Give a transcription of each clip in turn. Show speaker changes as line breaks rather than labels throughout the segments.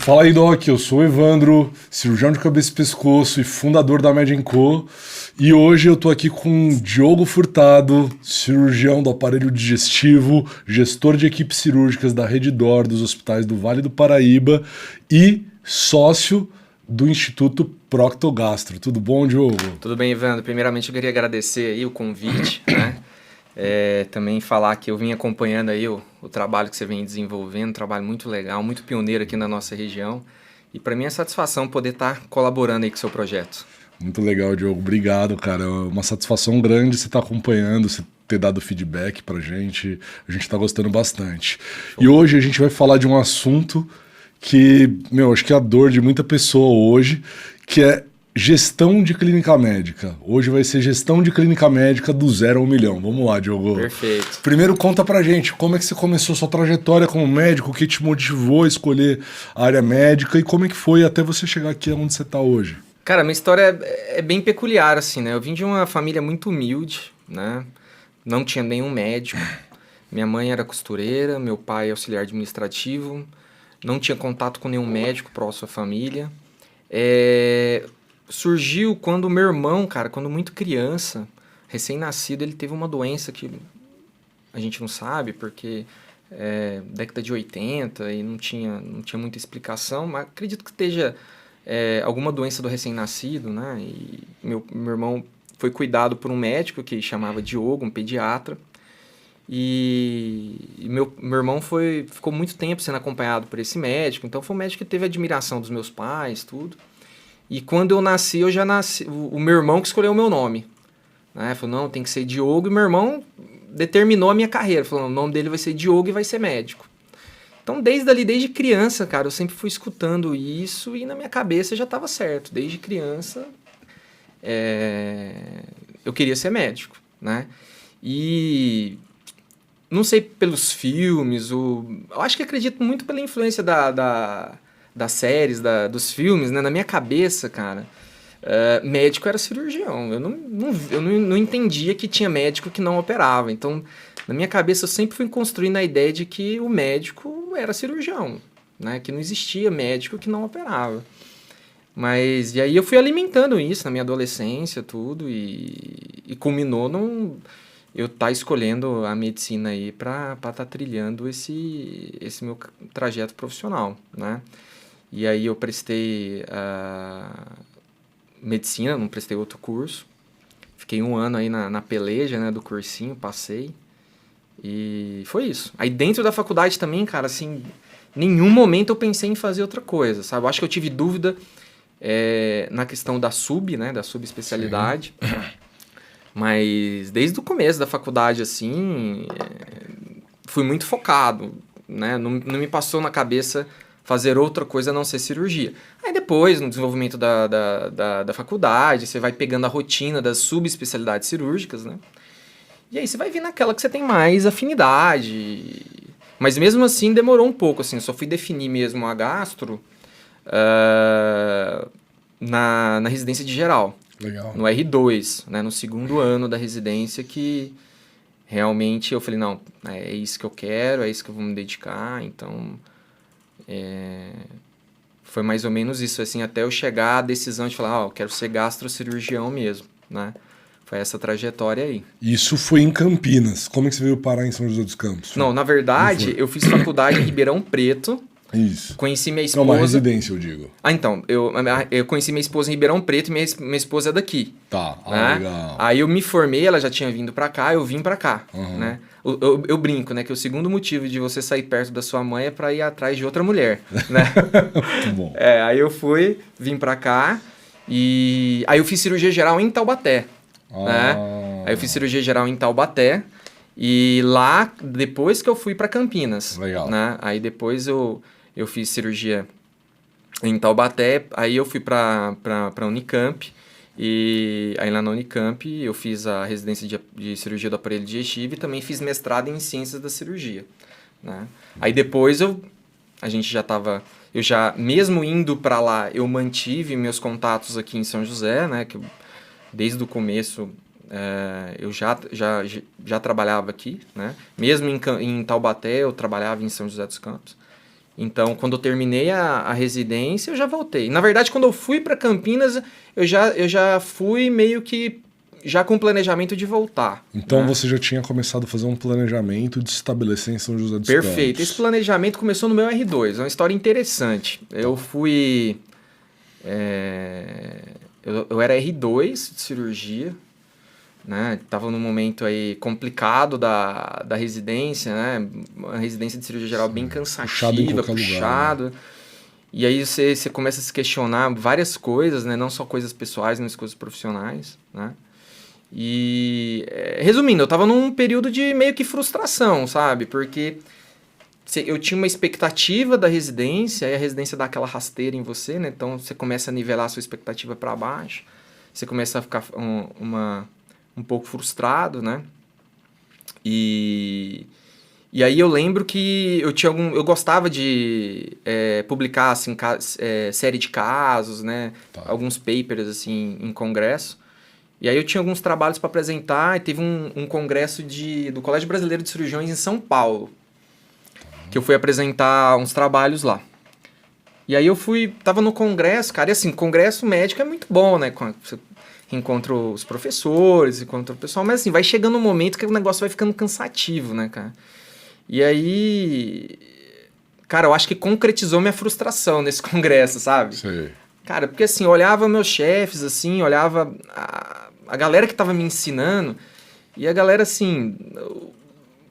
Fala aí, Doc, eu sou o Evandro, cirurgião de cabeça e pescoço e fundador da Med Co. E hoje eu tô aqui com Diogo Furtado, cirurgião do aparelho digestivo, gestor de equipes cirúrgicas da Rede D'Or dos hospitais do Vale do Paraíba e sócio do Instituto Proctogastro. Tudo bom, Diogo?
Tudo bem, Evandro. Primeiramente eu queria agradecer aí o convite, né? Também falar que eu vim acompanhando aí o trabalho que você vem desenvolvendo, um trabalho muito legal, muito pioneiro aqui na nossa região. E para mim é satisfação poder estar colaborando aí com o seu projeto.
Muito legal, Diogo. Obrigado, cara. É uma satisfação grande você estar acompanhando, você ter dado feedback pra gente. A gente tá gostando bastante. Show. E hoje a gente vai falar de um assunto que, acho que é a dor de muita pessoa hoje, que é gestão de clínica médica. Hoje vai ser gestão de clínica médica do 0 ao 1 milhão. Vamos lá, Diogo.
Perfeito.
Primeiro conta pra gente, como é que você começou sua trajetória como médico, o que te motivou a escolher a área médica e como é que foi até você chegar aqui onde você tá hoje?
Cara, minha história é bem peculiar, assim, né? Eu vim de uma família muito humilde, né? Não tinha nenhum médico. Minha mãe era costureira, meu pai é auxiliar administrativo. Não tinha contato com nenhum médico próximo à família. Surgiu quando o meu irmão, cara, quando muito criança, recém-nascido, ele teve uma doença que a gente não sabe, porque década de 80 e não tinha muita explicação, mas acredito que esteja alguma doença do recém-nascido, né? E meu irmão foi cuidado por um médico que chamava Diogo, um pediatra, e meu irmão ficou muito tempo sendo acompanhado por esse médico, então foi um médico que teve admiração dos meus pais, tudo. E quando eu nasci, o meu irmão que escolheu o meu nome, né? Falou, não, tem que ser Diogo, e meu irmão determinou a minha carreira, falou, o nome dele vai ser Diogo e vai ser médico. Então, desde criança, cara, eu sempre fui escutando isso e na minha cabeça já estava certo. Desde criança, eu queria ser médico, né? E não sei pelos filmes, eu acho que acredito muito pela influência das séries, dos filmes, né? Na minha cabeça, cara, médico era cirurgião. Eu não entendia que tinha médico que não operava. Então, na minha cabeça, eu sempre fui construindo a ideia de que o médico era cirurgião, né? Que não existia médico que não operava. E aí eu fui alimentando isso na minha adolescência, tudo, e culminou eu estar escolhendo a medicina aí para estar trilhando esse meu trajeto profissional, né? E aí eu prestei medicina, não prestei outro curso. Fiquei 1 ano aí na peleja, né, do cursinho, passei. E foi isso. Aí dentro da faculdade também, cara, assim, nenhum momento eu pensei em fazer outra coisa, sabe? Eu acho que eu tive dúvida na questão da né, da subespecialidade. Mas desde o começo da faculdade, assim, fui muito focado, né? Não me passou na cabeça fazer outra coisa a não ser cirurgia. Aí depois, no desenvolvimento da faculdade, você vai pegando a rotina das subespecialidades cirúrgicas, né? E aí você vai vir naquela que você tem mais afinidade. Mas mesmo assim demorou um pouco, assim, eu só fui definir mesmo a gastro na residência de geral.
Legal.
No R2, né? No 2º ano da residência que realmente eu falei, não, é isso que eu quero, é isso que eu vou me dedicar, então foi mais ou menos isso, assim, até eu chegar à decisão de falar, eu quero ser gastrocirurgião mesmo, né? Foi essa trajetória aí.
Isso foi em Campinas. Como é que você veio parar em São José dos Campos?
Não, na verdade, eu fiz faculdade em Ribeirão Preto.
Isso.
Conheci minha esposa...
Não, uma residência, eu digo.
Então, eu conheci minha esposa em Ribeirão Preto e minha esposa é daqui.
Tá,
né?
Legal.
Aí eu me formei, ela já tinha vindo pra cá, eu vim pra cá, né? Eu brinco, né? Que o segundo motivo de você sair perto da sua mãe é pra ir atrás de outra mulher, né?
Muito bom.
Aí eu vim pra cá e... Aí eu fiz cirurgia geral em Taubaté, né? Aí eu fiz cirurgia geral em Taubaté e lá, depois que eu fui pra Campinas.
Legal.
Né? Aí depois eu fiz cirurgia em Taubaté, aí eu fui pra Unicamp. E aí lá na Unicamp eu fiz a residência de cirurgia do aparelho digestivo e também fiz mestrado em ciências da cirurgia, né? Aí depois mesmo indo para lá, eu mantive meus contatos aqui em São José, né? Que desde o começo eu já trabalhava aqui, né? Mesmo em Taubaté eu trabalhava em São José dos Campos. Então, quando eu terminei a residência, eu já voltei. Na verdade, quando eu fui para Campinas, eu já fui meio que já com planejamento de voltar.
Então
né?
você já tinha começado a fazer um planejamento de se estabelecer em São José dos
Perfeito.
Campos.
Esse planejamento começou no meu R2. É uma história interessante. Eu fui... Eu era R2 de cirurgia, né? Tava num momento aí complicado da residência, né? Uma residência de cirurgia geral bem cansativa, puxado.
Lugar, né?
E aí você começa a se questionar várias coisas, né? Não só coisas pessoais, mas coisas profissionais, né? E, resumindo, eu tava num período de meio que frustração, sabe? Porque eu tinha uma expectativa da residência, e a residência dá aquela rasteira em você, né? Então você começa a nivelar a sua expectativa para baixo, você começa a ficar um pouco frustrado, né? E aí eu lembro que eu gostava de publicar assim, série de casos, né? Alguns papers assim em congresso. E aí eu tinha alguns trabalhos para apresentar e teve um congresso do Colégio Brasileiro de Cirurgiões em São Paulo, que eu fui apresentar uns trabalhos lá. E aí tava no congresso, cara, e assim, congresso médico é muito bom, né? Você encontra os professores, encontra o pessoal, mas assim, vai chegando um momento que o negócio vai ficando cansativo, né, cara? E aí, cara, eu acho que concretizou minha frustração nesse congresso, sabe?
Sei.
Cara, porque assim, eu olhava meus chefes, assim, olhava a galera que tava me ensinando, e a galera, assim, o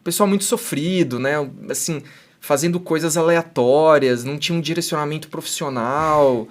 pessoal muito sofrido, né? Assim, fazendo coisas aleatórias, não tinha um direcionamento profissional,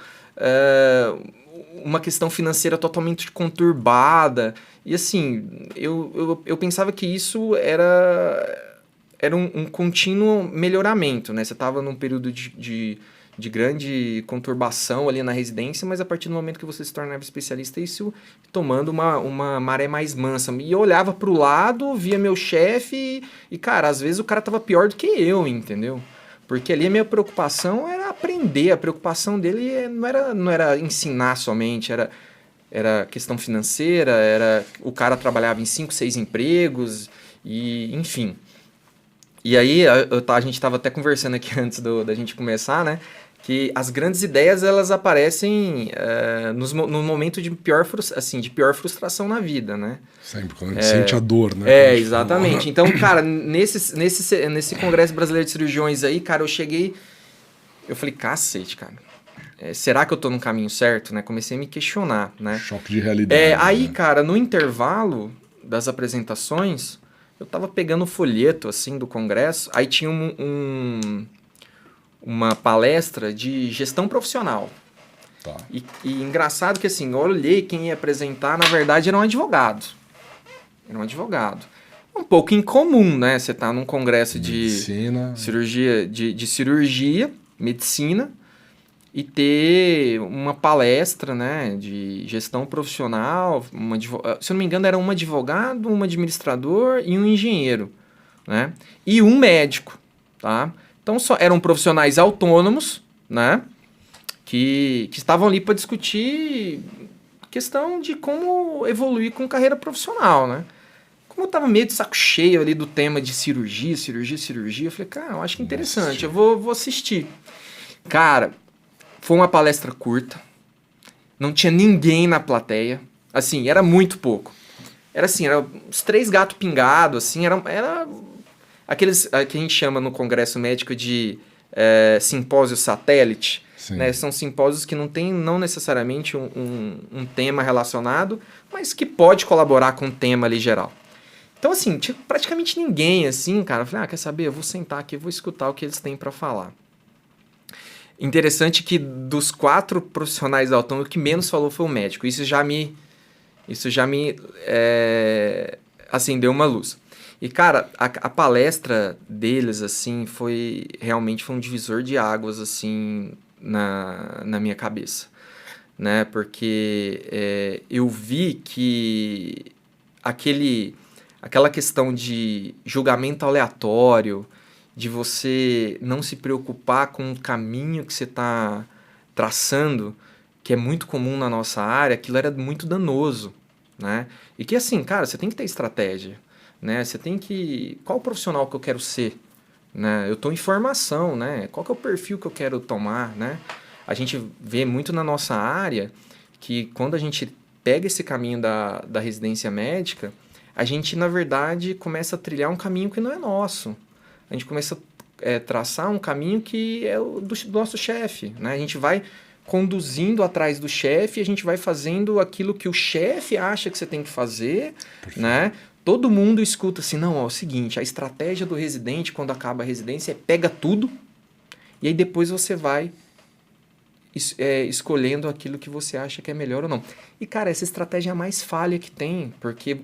uma questão financeira totalmente conturbada. E assim, eu pensava que isso era um contínuo melhoramento, né? Você estava num período de grande conturbação ali na residência, mas a partir do momento que você se tornava especialista, isso tomando uma maré mais mansa. E eu olhava para o lado, via meu chefe e, cara, às vezes o cara tava pior do que eu, entendeu? Porque ali a minha preocupação era aprender, a preocupação dele não era ensinar somente, era questão financeira, o cara trabalhava em 5, 6 empregos, e enfim. E aí, a gente estava até conversando aqui antes da gente começar, né? Que as grandes ideias, elas aparecem no momento de pior frustração na vida, né?
Sempre, quando a gente sente a dor, né?
Exatamente. Então, cara, nesse Congresso Brasileiro de Cirurgiões aí, cara, eu falei, cacete, cara. Será que eu tô no caminho certo, né? Comecei a me questionar, né?
Choque de realidade.
Aí,
né?
cara, no intervalo das apresentações, eu tava pegando o folheto, assim, do congresso, aí tinha uma palestra de gestão profissional.
Tá.
E engraçado que, assim, eu olhei quem ia apresentar, na verdade, era um advogado. Um pouco incomum, né? Você tá num congresso
Medicina.
de cirurgia, de cirurgia, medicina, e ter uma palestra, né, de gestão profissional, se eu não me engano era um advogado, um administrador e um engenheiro, né, e um médico, tá? Então eram profissionais autônomos, né, que estavam ali para discutir questão de como evoluir com carreira profissional, né? Como eu tava meio de saco cheio ali do tema de cirurgia, eu falei, cara, eu acho que interessante, eu vou assistir. Cara, foi uma palestra curta, não tinha ninguém na plateia, assim, era muito pouco. Era assim, era uns 3 gatos pingados, assim, era aqueles que a gente chama no congresso médico de simpósio satélite, né? São simpósios que não necessariamente um tema relacionado, mas que pode colaborar com o tema ali geral. Então, assim, tinha praticamente ninguém, assim, cara. Eu falei, quer saber? Eu vou sentar aqui, vou escutar o que eles têm para falar. Interessante que dos 4 profissionais autônomos, o que menos falou foi o médico. Isso já me acendeu uma luz. E, cara, a palestra deles, assim, realmente foi um divisor de águas, assim, na minha cabeça, né? Porque eu vi que aquela questão de julgamento aleatório, de você não se preocupar com o caminho que você está traçando, que é muito comum na nossa área, aquilo era muito danoso, né? E que assim, cara, você tem que ter estratégia, né? Você tem que... Qual profissional que eu quero ser, né? Eu estou em formação, né? Qual que é o perfil que eu quero tomar, né? A gente vê muito na nossa área que quando a gente pega esse caminho da residência médica, a gente, na verdade, começa a trilhar um caminho que não é nosso. A gente começa a traçar um caminho que é o do nosso chefe, né? A gente vai conduzindo atrás do chefe, a gente vai fazendo aquilo que o chefe acha que você tem que fazer, né? Todo mundo escuta assim, não, ó, é o seguinte, a estratégia do residente, quando acaba a residência, é pega tudo, e aí depois você vai escolhendo aquilo que você acha que é melhor ou não. E, cara, essa estratégia é a mais falha que tem, porque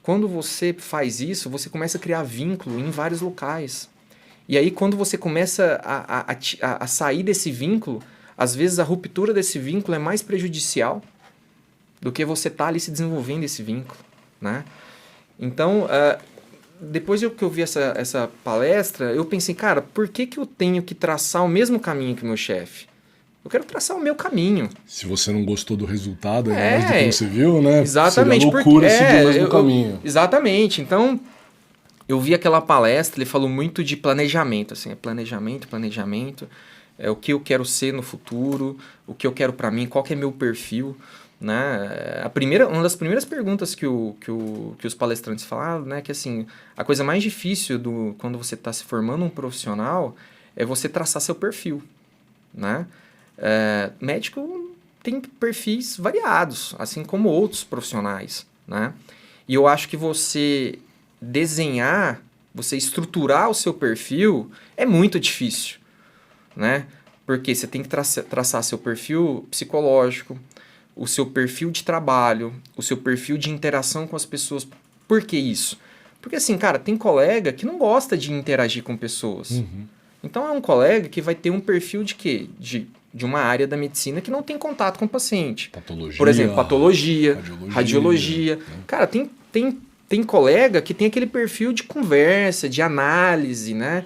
quando você faz isso, você começa a criar vínculo em vários locais. E aí, quando você começa a sair desse vínculo, às vezes a ruptura desse vínculo é mais prejudicial do que você estar ali se desenvolvendo esse vínculo, né? Então, depois que eu vi essa palestra, eu pensei, cara, por que eu tenho que traçar o mesmo caminho que o meu chefe? Eu quero traçar o meu caminho.
Se você não gostou do resultado, mais do que você viu, né?
Exatamente.
Seria loucura seguir o mesmo caminho.
Exatamente. Então, eu vi aquela palestra, ele falou muito de planejamento, assim, planejamento, o que eu quero ser no futuro, o que eu quero para mim, qual que é meu perfil, né? Uma das primeiras perguntas que os palestrantes falaram, né, que assim, a coisa mais difícil quando você está se formando um profissional é você traçar seu perfil, né? Médico tem perfis variados, assim como outros profissionais, né? E eu acho que você desenhar, você estruturar o seu perfil é muito difícil, né? Porque você tem que traçar seu perfil psicológico, o seu perfil de trabalho, o seu perfil de interação com as pessoas. Por que isso? Porque assim, cara, tem colega que não gosta de interagir com pessoas.
Uhum.
Então é um colega que vai ter um perfil de quê? De uma área da medicina que não tem contato com o paciente.
Patologia.
Por exemplo, patologia, radiologia.
Né?
Cara, tem colega que tem aquele perfil de conversa, de análise, né?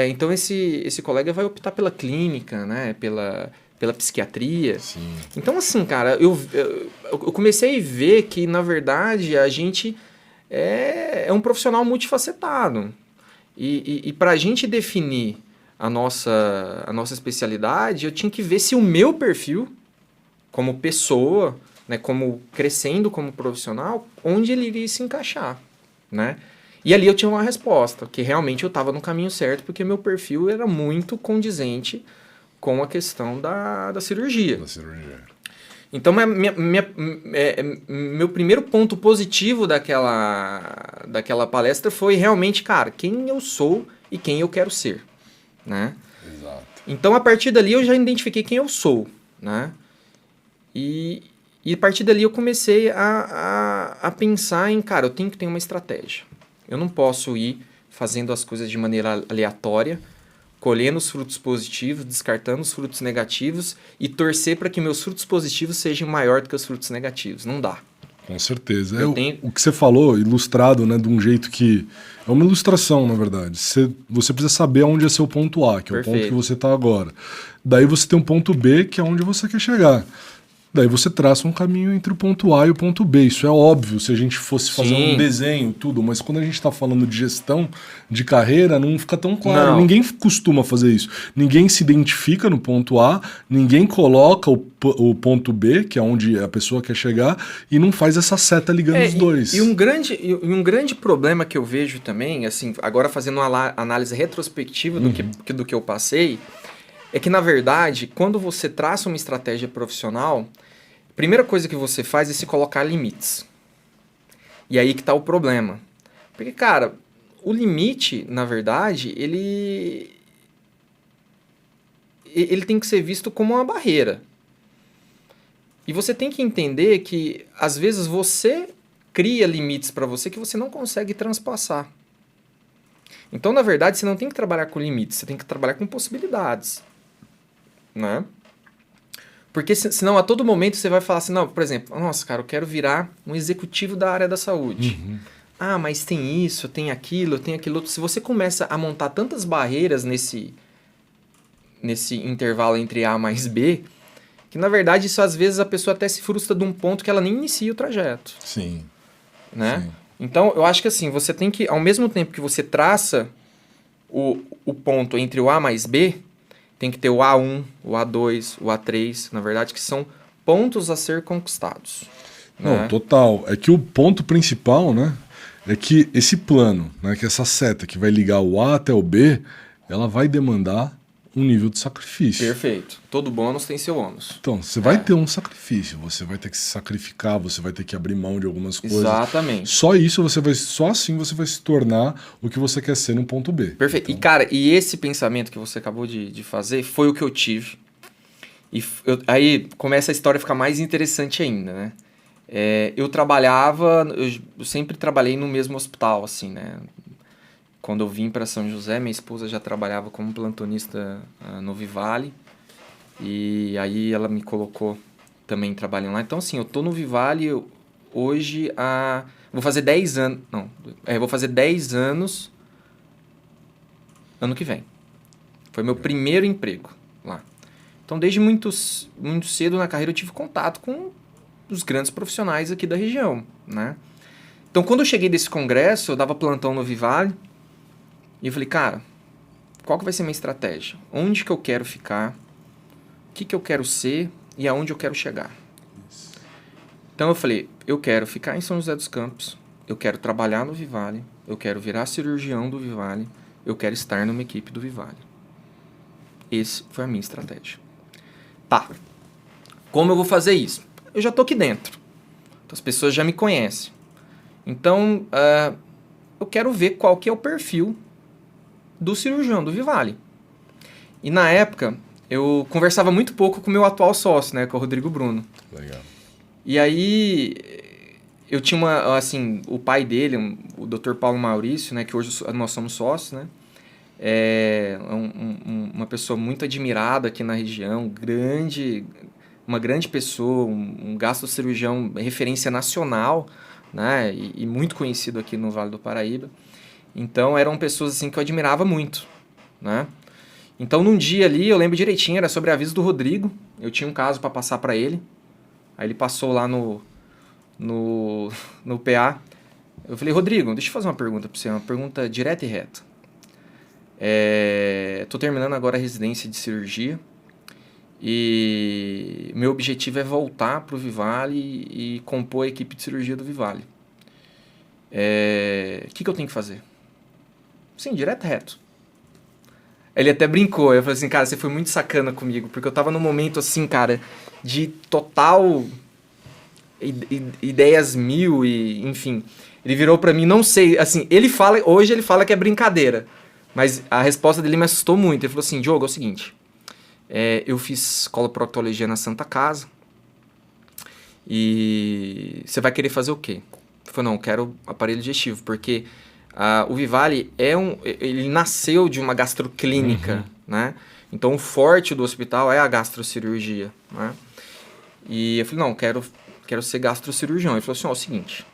Então esse colega vai optar pela clínica, né? Pela psiquiatria.
Sim.
Então, assim, cara, eu comecei a ver que, na verdade, a gente é um profissional multifacetado. E para a gente definir a nossa especialidade, eu tinha que ver se o meu perfil, como pessoa, né, como crescendo como profissional, onde ele iria se encaixar, né? E ali eu tinha uma resposta, que realmente eu estava no caminho certo, porque meu perfil era muito condizente com a questão da cirurgia.
Da cirurgia.
Então, meu primeiro ponto positivo daquela palestra foi realmente, cara, quem eu sou e quem eu quero ser, né?
Exato.
Então, a partir dali, eu já identifiquei quem eu sou, né? E a partir dali, eu comecei a pensar em, cara, eu tenho que ter uma estratégia. Eu não posso ir fazendo as coisas de maneira aleatória, colhendo os frutos positivos, descartando os frutos negativos e torcer para que meus frutos positivos sejam maior do que os frutos negativos. Não dá.
Com certeza. O que você falou, ilustrado, né, de um jeito que... É uma ilustração, na verdade. Você precisa saber onde é seu ponto A, que é
Perfeito.
o ponto que você está agora. Daí você tem um ponto B, que é onde você quer chegar. Daí você traça um caminho entre o ponto A e o ponto B. Isso é óbvio, se a gente fosse fazer um desenho, tudo. Mas quando a gente está falando de gestão de carreira, não fica tão claro.
Não.
Ninguém costuma fazer isso. Ninguém se identifica no ponto A, ninguém coloca o ponto B, que é onde a pessoa quer chegar, e não faz essa seta ligando os dois.
E um grande problema que eu vejo também, assim, agora fazendo uma análise retrospectiva do que eu passei, é que, na verdade, quando você traça uma estratégia profissional, a primeira coisa que você faz é se colocar limites. E aí que está o problema. Porque, cara, o limite, na verdade, ele tem que ser visto como uma barreira. E você tem que entender que, às vezes, você cria limites para você que você não consegue transpassar. Então, na verdade, você não tem que trabalhar com limites, você tem que trabalhar com possibilidades. Né? Porque senão a todo momento você vai falar assim, não, por exemplo, nossa, cara, eu quero virar um executivo da área da saúde.
Uhum.
Ah, mas tem isso, tem aquilo outro. Se você começa a montar tantas barreiras nesse intervalo entre A mais B, que na verdade isso às vezes a pessoa até se frustra de um ponto que ela nem inicia o trajeto.
Sim.
Né?
Sim.
Então eu acho que assim, você tem que, ao mesmo tempo que você traça o ponto entre o A mais B, tem que ter o A1, o A2, o A3, na verdade, que são pontos a ser conquistados.
Não,
Né?
total. É que o ponto principal, né, é que esse plano, né, que essa seta que vai ligar o A até o B, ela vai demandar um nível de sacrifício.
Perfeito. Todo bônus tem seu ônus.
Então, você vai ter um sacrifício, você vai ter que se sacrificar, você vai ter que abrir mão de algumas coisas.
Exatamente.
Só assim você vai se tornar o que você quer ser no ponto B.
Perfeito.
Então,
E, cara, e esse pensamento que você acabou de fazer foi o que eu tive. E aí começa a história a ficar mais interessante ainda, né? Eu sempre trabalhei no mesmo hospital, assim, né? Quando eu vim para São José, minha esposa já trabalhava como plantonista no Vivale. E aí ela me colocou também trabalhando lá. Então, assim, eu tô no Vivale hoje vou fazer 10 anos... Não, vou fazer 10 anos ano que vem. Foi meu primeiro emprego lá. Então, desde muito cedo na carreira, eu tive contato com os grandes profissionais aqui da região, né? Então, quando eu cheguei desse congresso, eu dava plantão no Vivale, e eu falei, cara, qual que vai ser a minha estratégia? Onde que eu quero ficar? O que eu quero ser? E aonde eu quero chegar? Então, eu falei, eu quero ficar em São José dos Campos, eu quero trabalhar no Vivale, eu quero virar cirurgião do Vivale, eu quero estar numa equipe do Vivale. Essa foi a minha estratégia. Tá. Como eu vou fazer isso? Eu já tô aqui dentro. Então, as pessoas já me conhecem. Então, eu quero ver qual que é o perfil do cirurgião do Vivale. E na época, eu conversava muito pouco com o meu atual sócio, né, com o Rodrigo Bruno.
legal.
E aí, eu tinha o pai dele, o Dr. Paulo Maurício, né, que hoje nós somos sócios, né, uma pessoa muito admirada aqui na região, uma grande pessoa, um gastrocirurgião referência nacional, né, e muito conhecido aqui no Vale do Paraíba. Então, eram pessoas assim que eu admirava muito, né. Então, num dia ali, eu lembro direitinho, era sobre aviso do Rodrigo, eu tinha um caso para passar para ele, aí ele passou lá no PA, eu falei, Rodrigo, deixa eu fazer uma pergunta para você, uma pergunta direta e reta. Tô terminando agora a residência de cirurgia e meu objetivo é voltar pro Vivale e compor a equipe de cirurgia do Vivale. O que eu tenho que fazer? Sim, direto e reto. Ele até brincou, eu falei assim, cara, você foi muito sacana comigo, porque eu tava num momento assim, cara, de total ideias mil e, enfim. Ele virou pra mim, não sei, assim, hoje ele fala que é brincadeira, mas a resposta dele me assustou muito. Ele falou assim, Diogo, é o seguinte, eu fiz coloproctologia na Santa Casa e você vai querer fazer o quê? Ele falou, não, eu quero aparelho digestivo, porque o Vivale ele nasceu de uma gastroclínica, né? Então o forte do hospital é a gastrocirurgia, né? E eu falei, não, quero ser gastrocirurgião. Ele falou assim, ó, é o seguinte,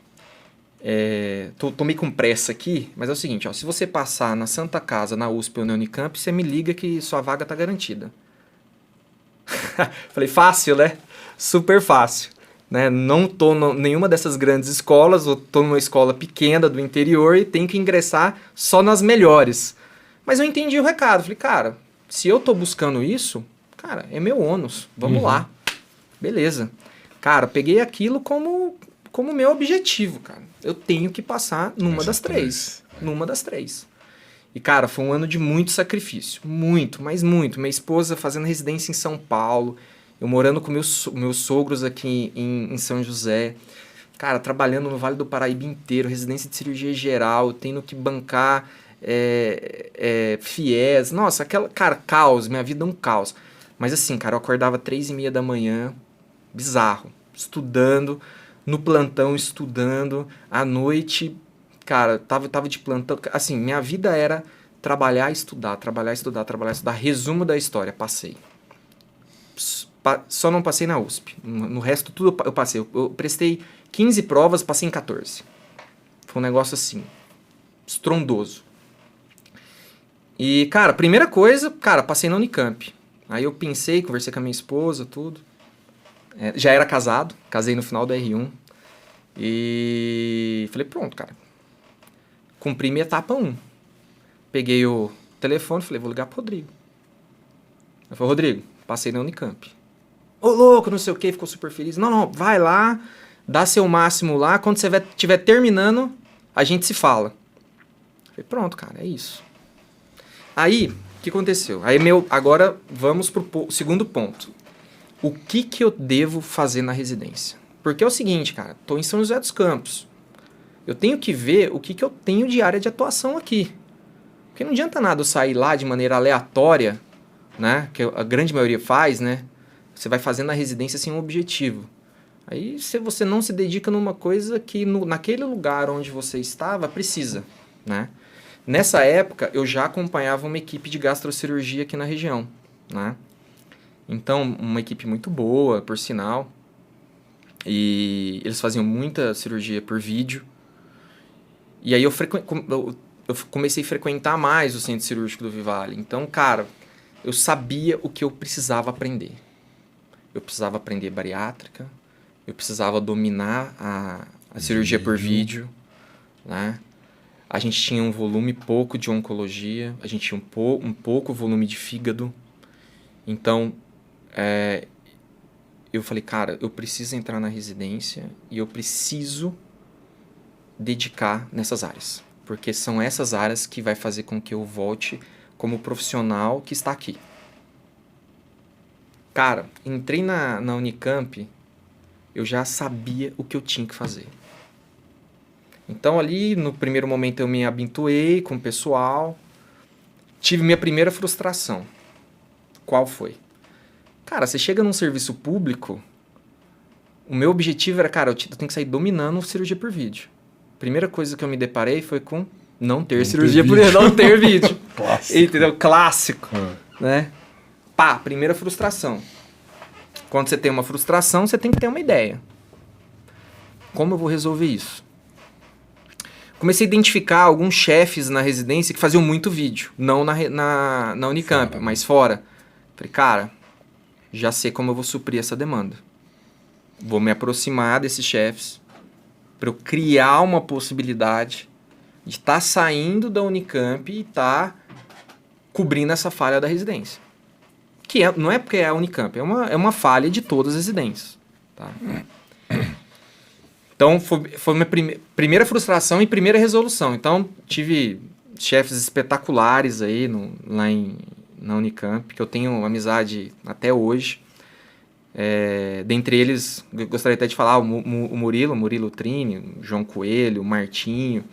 tô meio com pressa aqui, mas é o seguinte, ó, se você passar na Santa Casa, na USP ou na Unicamp, você me liga que sua vaga tá garantida. Falei, fácil, né? Super fácil. Né? Não tô em nenhuma dessas grandes escolas, eu tô numa escola pequena do interior e tenho que ingressar só nas melhores. Mas eu entendi o recado. Falei, cara, se eu tô buscando isso, cara, é meu ônus. Vamos lá. Beleza. Cara, peguei aquilo como meu objetivo, cara. Eu tenho que passar numa das três. Numa das três. E, cara, foi um ano de muito sacrifício. Muito, mas muito. Minha esposa fazendo residência em São Paulo, eu morando com meus sogros aqui em São José. Cara, trabalhando no Vale do Paraíba inteiro, residência de cirurgia geral, tendo que bancar FIES. Nossa, cara, caos. Minha vida é um caos. Mas assim, cara, eu acordava 3h30 da manhã, bizarro, estudando, no plantão estudando, à noite, cara, tava de plantão. Assim, minha vida era trabalhar, estudar, trabalhar, estudar, trabalhar, estudar. Resumo da história, passei. Só não passei na USP. No resto, tudo eu passei. Eu prestei 15 provas, passei em 14. Foi um negócio assim, estrondoso. E, cara, primeira coisa, cara, passei na Unicamp. Aí eu pensei, conversei com a minha esposa, tudo. Já era casado, casei no final do R1. E falei, pronto, cara. Cumpri minha etapa 1. Peguei telefone, falei, vou ligar pro Rodrigo. Ele falou, Rodrigo, passei na Unicamp. Ô, louco, não sei o que, ficou super feliz. Não, vai lá, dá seu máximo lá, quando você estiver terminando, a gente se fala. Falei, pronto, cara, é isso. Aí, o que aconteceu? Aí, agora vamos pro segundo ponto. O que eu devo fazer na residência? Porque é o seguinte, cara, tô em São José dos Campos. Eu tenho que ver o que eu tenho de área de atuação aqui. Porque não adianta nada eu sair lá de maneira aleatória, né? Que a grande maioria faz, né? Você vai fazendo a residência sem um objetivo. Aí se você não se dedica numa coisa que naquele lugar onde você estava, precisa, né? Nessa época, eu já acompanhava uma equipe de gastrocirurgia aqui na região, né? Então, uma equipe muito boa, por sinal. E eles faziam muita cirurgia por vídeo. E aí eu comecei a frequentar mais o centro cirúrgico do Vivale. Então, cara, eu sabia o que eu precisava aprender. Eu precisava aprender bariátrica, eu precisava dominar a cirurgia por vídeo, né? A gente tinha um volume pouco de oncologia, a gente tinha um pouco volume de fígado. Então, eu falei, cara, eu preciso entrar na residência e eu preciso dedicar nessas áreas. Porque são essas áreas que vai fazer com que eu volte como profissional que está aqui. Cara, entrei na Unicamp, eu já sabia o que eu tinha que fazer. Então ali, no primeiro momento, eu me habituei com o pessoal. Tive minha primeira frustração. Qual foi? Cara, você chega num serviço público, o meu objetivo era, cara, eu tenho que sair dominando cirurgia por vídeo. Primeira coisa que eu me deparei foi com não ter cirurgia por vídeo. Não ter vídeo.
Clássico.
Entendeu? Clássico. Né? Pá, primeira frustração. Quando você tem uma frustração, você tem que ter uma ideia. Como eu vou resolver isso? Comecei a identificar alguns chefes na residência que faziam muito vídeo. Não na Unicamp, fora. Mas fora. Falei, cara, já sei como eu vou suprir essa demanda. Vou me aproximar desses chefes para eu criar uma possibilidade de estar saindo da Unicamp e estar cobrindo essa falha da residência. Não é porque é a Unicamp, é uma falha de todas as residências. Tá? Então, foi minha primeira frustração e primeira resolução. Então, tive chefes espetaculares aí na Unicamp, que eu tenho amizade até hoje. Dentre eles, gostaria até de falar o Murilo Trini, o João Coelho, o Martinho,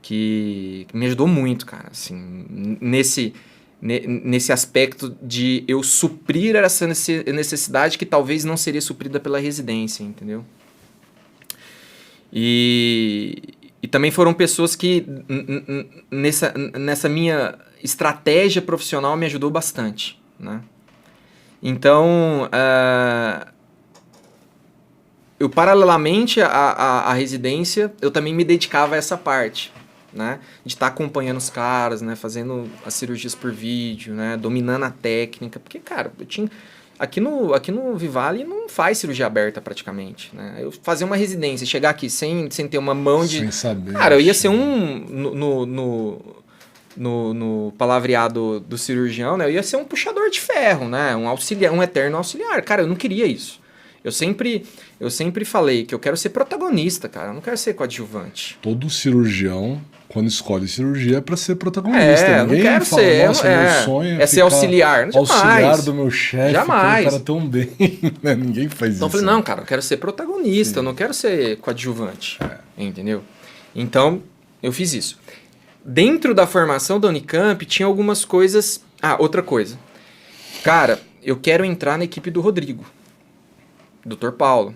que me ajudou muito, cara, assim, nesse aspecto de eu suprir essa necessidade que talvez não seria suprida pela residência, entendeu? E também foram pessoas que nessa minha estratégia profissional me ajudou bastante, né? Então, eu paralelamente à residência, eu também me dedicava a essa parte, né? De estar acompanhando os caras, né? Fazendo as cirurgias por vídeo, né? Dominando a técnica. Porque, cara, eu tinha... Aqui no Vivale não faz cirurgia aberta praticamente, né? Eu fazer uma residência, chegar aqui sem ter uma mão de...
Sem saber.
Cara, eu ia ser no palavreado do cirurgião, né? Eu ia ser um puxador de ferro, né? Um auxiliar, um eterno auxiliar. Cara, eu não queria isso. Eu sempre falei que eu quero ser protagonista, cara. Eu não quero ser coadjuvante.
Todo cirurgião, quando escolhe cirurgia, é pra ser protagonista.
Ninguém não quero fala, ser.
Nossa, meu sonho
é ser auxiliar. Jamais.
Auxiliar do meu chefe.
Jamais.
O cara tão bem. Né? Ninguém faz
então,
isso.
Eu falei, não, cara, eu quero ser protagonista. Sim. Eu não quero ser coadjuvante. Entendeu? Então, eu fiz isso. Dentro da formação da Unicamp, tinha algumas coisas... outra coisa. Cara, eu quero entrar na equipe do Rodrigo. Dr. Paulo.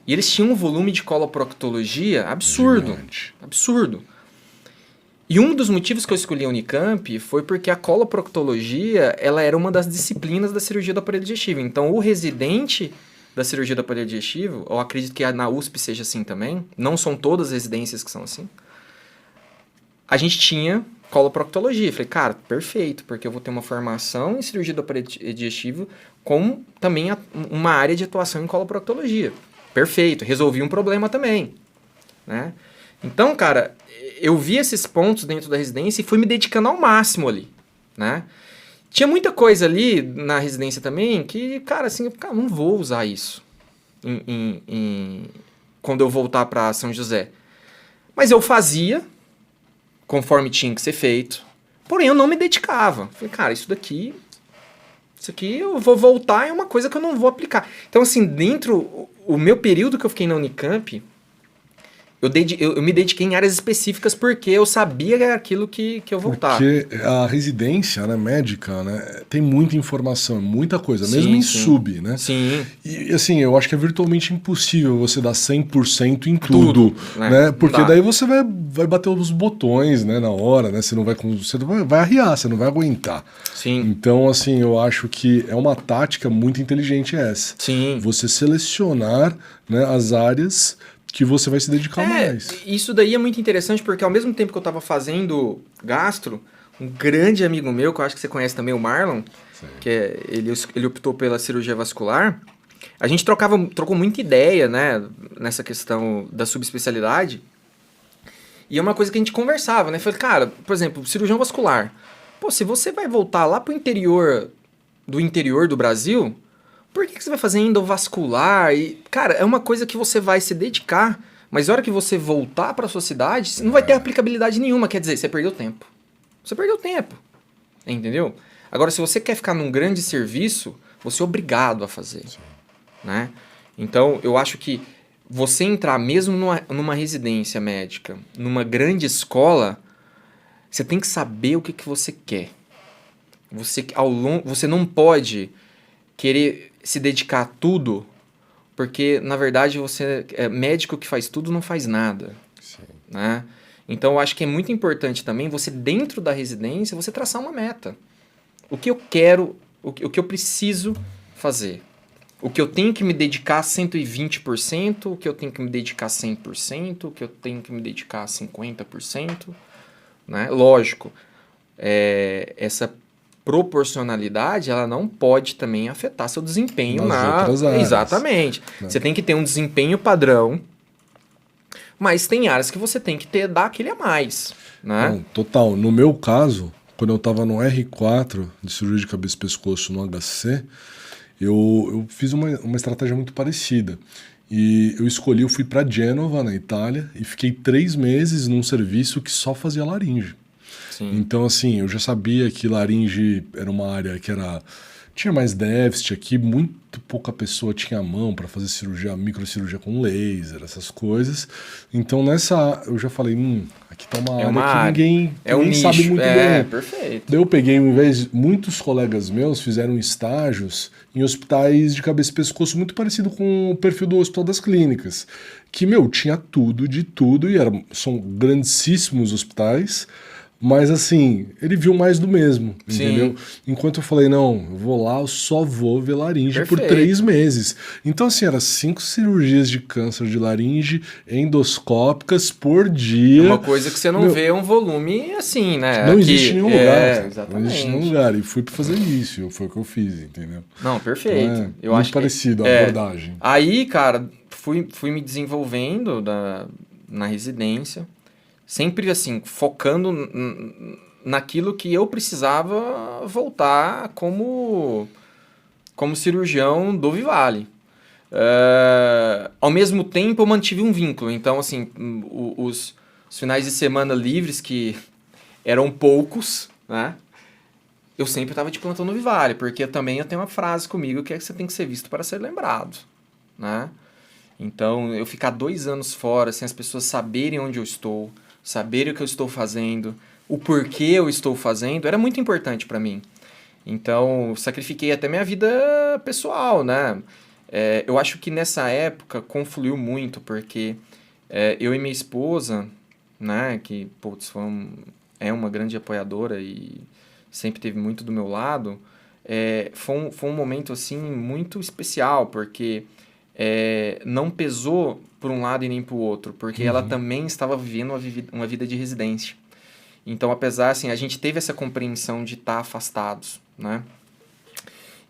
E eles tinham um volume de coloproctologia absurdo. Gigante. Absurdo. E um dos motivos que eu escolhi a Unicamp foi porque a coloproctologia ela era uma das disciplinas da cirurgia do aparelho digestivo. Então, o residente da cirurgia do aparelho digestivo, eu acredito que na USP seja assim também, não são todas as residências que são assim, a gente tinha coloproctologia. Falei, cara, perfeito, porque eu vou ter uma formação em cirurgia do aparelho digestivo com também uma área de atuação em coloproctologia. Perfeito, resolvi um problema também, né? Então, cara, eu vi esses pontos dentro da residência e fui me dedicando ao máximo ali. né? Tinha muita coisa ali na residência também que, cara, assim, eu não vou usar isso quando eu voltar para São José. Mas eu fazia conforme tinha que ser feito, porém eu não me dedicava. Falei, cara, isso aqui eu vou voltar, é uma coisa que eu não vou aplicar. Então, assim, dentro, o meu período que eu fiquei na Unicamp, eu me dediquei em áreas específicas porque eu sabia que era aquilo que eu voltava.
Porque a residência, né, médica, né, tem muita informação, muita coisa, mesmo em sub, né?
Sim.
E assim, eu acho que é virtualmente impossível você dar 100% em tudo, né? Porque daí você vai bater os botões, né, na hora, né? Você não vai arriar, você não vai aguentar.
Sim.
Então, assim, eu acho que é uma tática muito inteligente essa.
Sim.
Você selecionar, né, as áreas que você vai se dedicar mais.
Isso daí é muito interessante porque ao mesmo tempo que eu estava fazendo gastro, um grande amigo meu, que eu acho que você conhece também, o Marlon, que ele optou pela cirurgia vascular, a gente trocou muita ideia, né, nessa questão da subespecialidade, e é uma coisa que a gente conversava, né? Falei, cara, por exemplo, cirurgião vascular, pô, se você vai voltar lá pro interior do Brasil, por que você vai fazer endovascular? E, cara, é uma coisa que você vai se dedicar, mas na hora que você voltar para a sua cidade, você não vai ter aplicabilidade nenhuma. Quer dizer, você perdeu tempo. Você perdeu tempo. Entendeu? Agora, se você quer ficar num grande serviço, você é obrigado a fazer. Né? Então, eu acho que você entrar mesmo numa residência médica, numa grande escola, você tem que saber o que você quer. Você não pode querer se dedicar a tudo, porque, na verdade, médico que faz tudo não faz nada.
Sim.
Né? Então, eu acho que é muito importante também você, dentro da residência, você traçar uma meta. O que eu quero, o que eu preciso fazer. O que eu tenho que me dedicar 120%, o que eu tenho que me dedicar 100%, o que eu tenho que me dedicar 50%. Né? Lógico, essa proporcionalidade, ela não pode também afetar seu desempenho
nas outras áreas.
Exatamente. Não. Você tem que ter um desempenho padrão, mas tem áreas que você tem que dar aquele a mais. Né?
Não, total. No meu caso, quando eu estava no R4 de cirurgia de cabeça e pescoço no HC, eu fiz uma estratégia muito parecida. E eu fui para Gênova, na Itália, e fiquei 3 meses num serviço que só fazia laringe. Sim. Então, assim, eu já sabia que laringe era uma área que tinha mais déficit aqui, muito pouca pessoa tinha a mão para fazer microcirurgia com laser, essas coisas. Então, eu já falei, aqui tá uma área que ninguém sabe muito bem.
Perfeito.
Daí eu peguei, muitos colegas meus fizeram estágios em hospitais de cabeça e pescoço muito parecido com o perfil do Hospital das Clínicas, que, tinha tudo, de tudo, e são grandíssimos hospitais, mas assim, ele viu mais do mesmo, entendeu? Enquanto eu falei, não, eu vou lá, eu só vou ver laringe por 3 meses. Então assim, era 5 cirurgias de câncer de laringe endoscópicas por dia.
É uma coisa que você não vê um volume assim, né?
Não existe em nenhum lugar.
Exatamente.
Não existe em nenhum lugar. E fui pra fazer isso, foi o que eu fiz, entendeu?
Não, perfeito.
Então,
eu
muito
acho
parecido a abordagem.
Aí, cara, fui me desenvolvendo na residência. Sempre assim, focando naquilo que eu precisava voltar como cirurgião do Vivale. Ao mesmo tempo, eu mantive um vínculo. Então, assim, os finais de semana livres, que eram poucos, né? Eu sempre estava de plantão no Vivale, porque eu tenho uma frase comigo que é que você tem que ser visto para ser lembrado, né? Então, eu ficar 2 anos fora, sem as pessoas saberem onde eu estou, saberem o que eu estou fazendo, o porquê eu estou fazendo, era muito importante para mim. Então, sacrifiquei até minha vida pessoal, né? Eu acho que nessa época confluiu muito, porque eu e minha esposa, né, que é uma grande apoiadora e sempre esteve muito do meu lado, foi um momento assim muito especial, porque não pesou por um lado e nem para o outro, porque ela também estava vivendo uma vida de residência. Então, apesar, assim, a gente teve essa compreensão de estar afastados, né?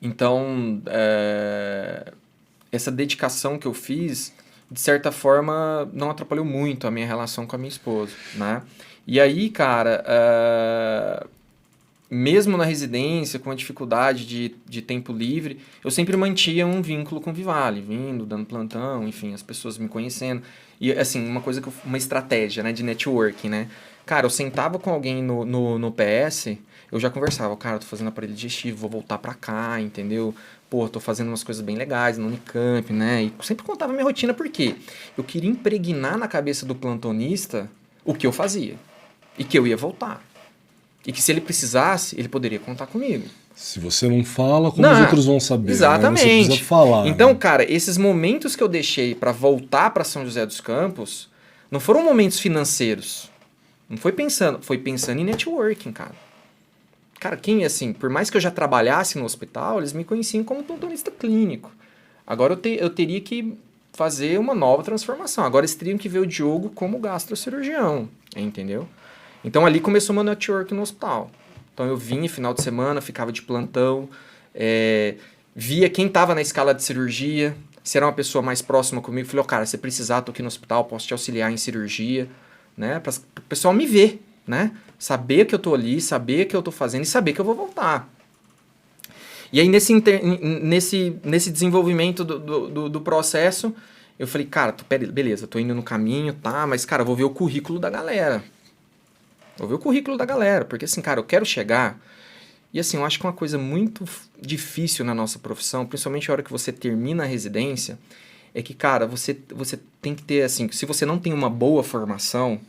Então, essa dedicação que eu fiz, de certa forma, não atrapalhou muito a minha relação com a minha esposa, né? E aí, cara, mesmo na residência, com a dificuldade de tempo livre, eu sempre mantinha um vínculo com o Vivale, vindo, dando plantão, enfim, as pessoas me conhecendo. E, assim, uma estratégia, né, de networking, né? Cara, eu sentava com alguém no PS, eu já conversava, cara, eu tô fazendo aparelho digestivo, vou voltar pra cá, entendeu? Pô, tô fazendo umas coisas bem legais no Unicamp, né? E sempre contava minha rotina, porque eu queria impregnar na cabeça do plantonista o que eu fazia. E que eu ia voltar. E que se ele precisasse, ele poderia contar comigo.
Se você não fala, como os outros vão saber?
Exatamente.
Né? Você precisa falar.
Então,
né?
cara, esses momentos que eu deixei para voltar para São José dos Campos não foram momentos financeiros. Não foi pensando em networking, cara. Cara, assim, por mais que eu já trabalhasse no hospital, eles me conheciam como plantonista clínico. Agora eu teria que fazer uma nova transformação. Agora eles teriam que ver o Diogo como gastrocirurgião, entendeu? Então ali começou meu network no hospital. Então eu vinha final de semana, ficava de plantão, via quem estava na escala de cirurgia, se era uma pessoa mais próxima comigo, falei, cara, se precisar, tô aqui no hospital, posso te auxiliar em cirurgia, né? Para o pessoal me ver, né? Saber que eu tô ali, saber que eu tô fazendo e saber que eu vou voltar. E aí nesse desenvolvimento do processo, eu falei, cara, beleza, tô indo no caminho, tá, mas cara, vou ver o currículo da galera. Porque assim, cara, eu quero chegar... E assim, eu acho que uma coisa muito difícil na nossa profissão, principalmente a hora que você termina a residência, é que, cara, você tem que ter, assim, se você não tem uma boa formação,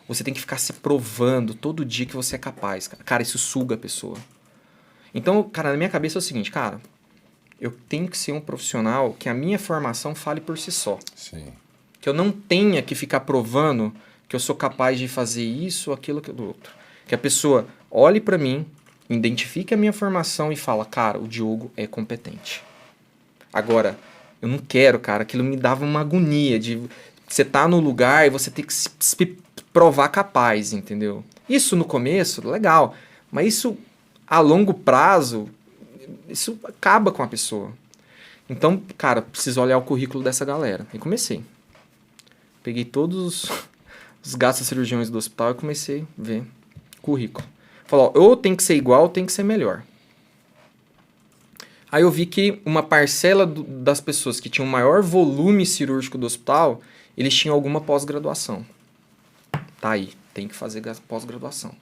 você tem que ficar se provando todo dia que você é capaz, cara. Cara, isso suga a pessoa. Então, cara, na minha cabeça é o seguinte, cara, eu tenho que ser um profissional que a minha formação fale por si só.
Sim.
Que eu não tenha que ficar provando que eu sou capaz de fazer isso, aquilo, aquilo outro. Que a pessoa olhe pra mim, identifique a minha formação e fala, cara, o Diogo é competente. Agora, eu não quero, cara, aquilo me dava uma agonia de você tá no lugar e você ter que se provar capaz, entendeu? Isso no começo, legal, mas isso a longo prazo, isso acaba com a pessoa. Então, cara, preciso olhar o currículo dessa galera. E comecei. Peguei todos os gastrocirurgiões do hospital e comecei a ver currículo. Falou, ou tem que ser igual ou tem que ser melhor. Aí eu vi que uma parcela das pessoas que tinham maior volume cirúrgico do hospital, eles tinham alguma pós-graduação. Tá aí, tem que fazer pós-graduação.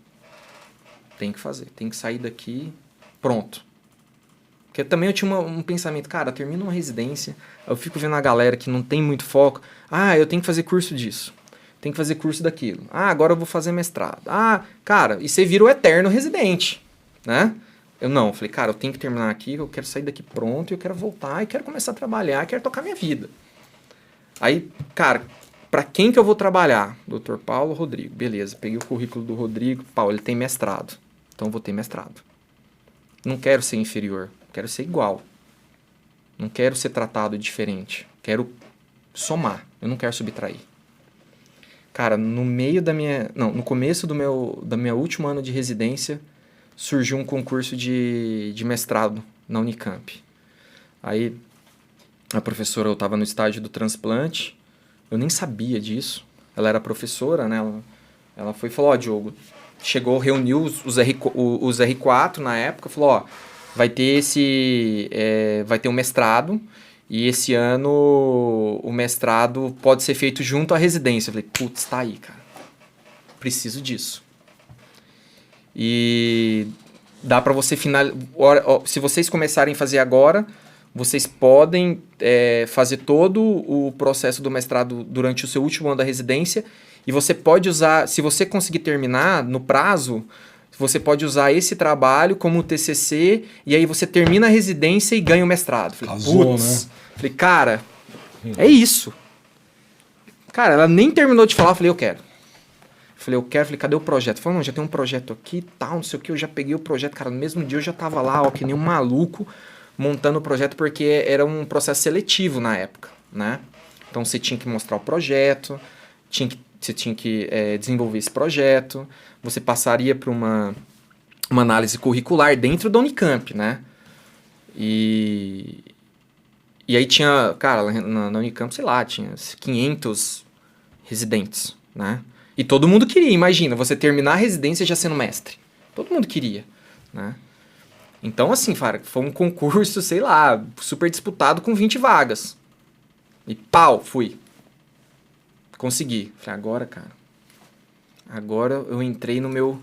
Tem que fazer, tem que sair daqui pronto. Porque também eu tinha um pensamento, cara, termina uma residência, eu fico vendo a galera que não tem muito foco, eu tenho que fazer curso disso. Tem que fazer curso daquilo. Agora eu vou fazer mestrado. Cara, e você vira o eterno residente, né? Eu não, falei, cara, eu tenho que terminar aqui, eu quero sair daqui pronto, eu quero voltar, e quero começar a trabalhar, quero tocar minha vida. Aí, cara, pra quem que eu vou trabalhar? Dr. Paulo Rodrigo, beleza, peguei o currículo do Rodrigo, Paulo, ele tem mestrado, então eu vou ter mestrado. Não quero ser inferior, quero ser igual. Não quero ser tratado diferente, quero somar, eu não quero subtrair. Cara, no começo da minha último ano de residência, surgiu um concurso de mestrado na Unicamp. Aí, a professora, eu estava no estágio do transplante, eu nem sabia disso. Ela era professora, né? Ela foi e falou, Diogo, reuniu os R4 na época, falou, vai ter um mestrado, e esse ano o mestrado pode ser feito junto à residência. Eu falei, putz, tá aí, cara. Preciso disso. E dá para você finalizar. Se vocês começarem a fazer agora, vocês podem fazer todo o processo do mestrado durante o seu último ano da residência. E você pode usar, se você conseguir terminar no prazo, você pode usar esse trabalho como TCC, e aí você termina a residência e ganha o mestrado. Falei,
casou,
putz.
Né?
Falei, cara, é isso. Cara, ela nem terminou de falar, eu falei, eu quero. Falei, cadê o projeto? Falei, não, já tem um projeto aqui, tal, não sei o que, eu já peguei o projeto. Cara, no mesmo dia eu já tava lá, que nem um maluco, montando o projeto, porque era um processo seletivo na época, né? Então você tinha que mostrar o projeto, você tinha que desenvolver esse projeto, você passaria por uma análise curricular dentro da Unicamp, né? E aí tinha, cara, na Unicamp, sei lá, tinha 500 residentes, né? E todo mundo queria, imagina, você terminar a residência já sendo mestre. Todo mundo queria. né? Então, assim, cara, foi um concurso, sei lá, super disputado com 20 vagas. E pau, fui. Consegui. Falei, agora, cara. Agora eu entrei no meu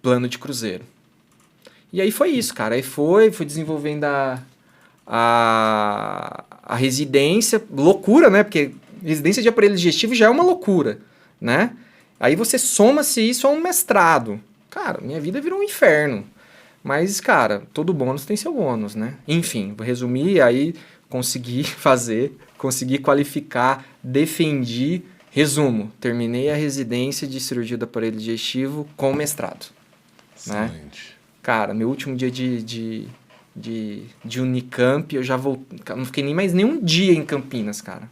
plano de cruzeiro. E aí foi isso, cara. Aí fui desenvolvendo a residência. Loucura, né? Porque residência de aparelho digestivo já é uma loucura, né? Aí você soma-se isso a um mestrado. Cara, minha vida virou um inferno. Mas, cara, todo bônus tem seu ônus, né? Enfim, vou resumir, aí consegui fazer, consegui qualificar, defendi. Resumo, terminei a residência de cirurgia do aparelho digestivo com mestrado. Né? Cara, meu último dia de Unicamp, eu já voltei, não fiquei nem mais nenhum dia em Campinas, cara.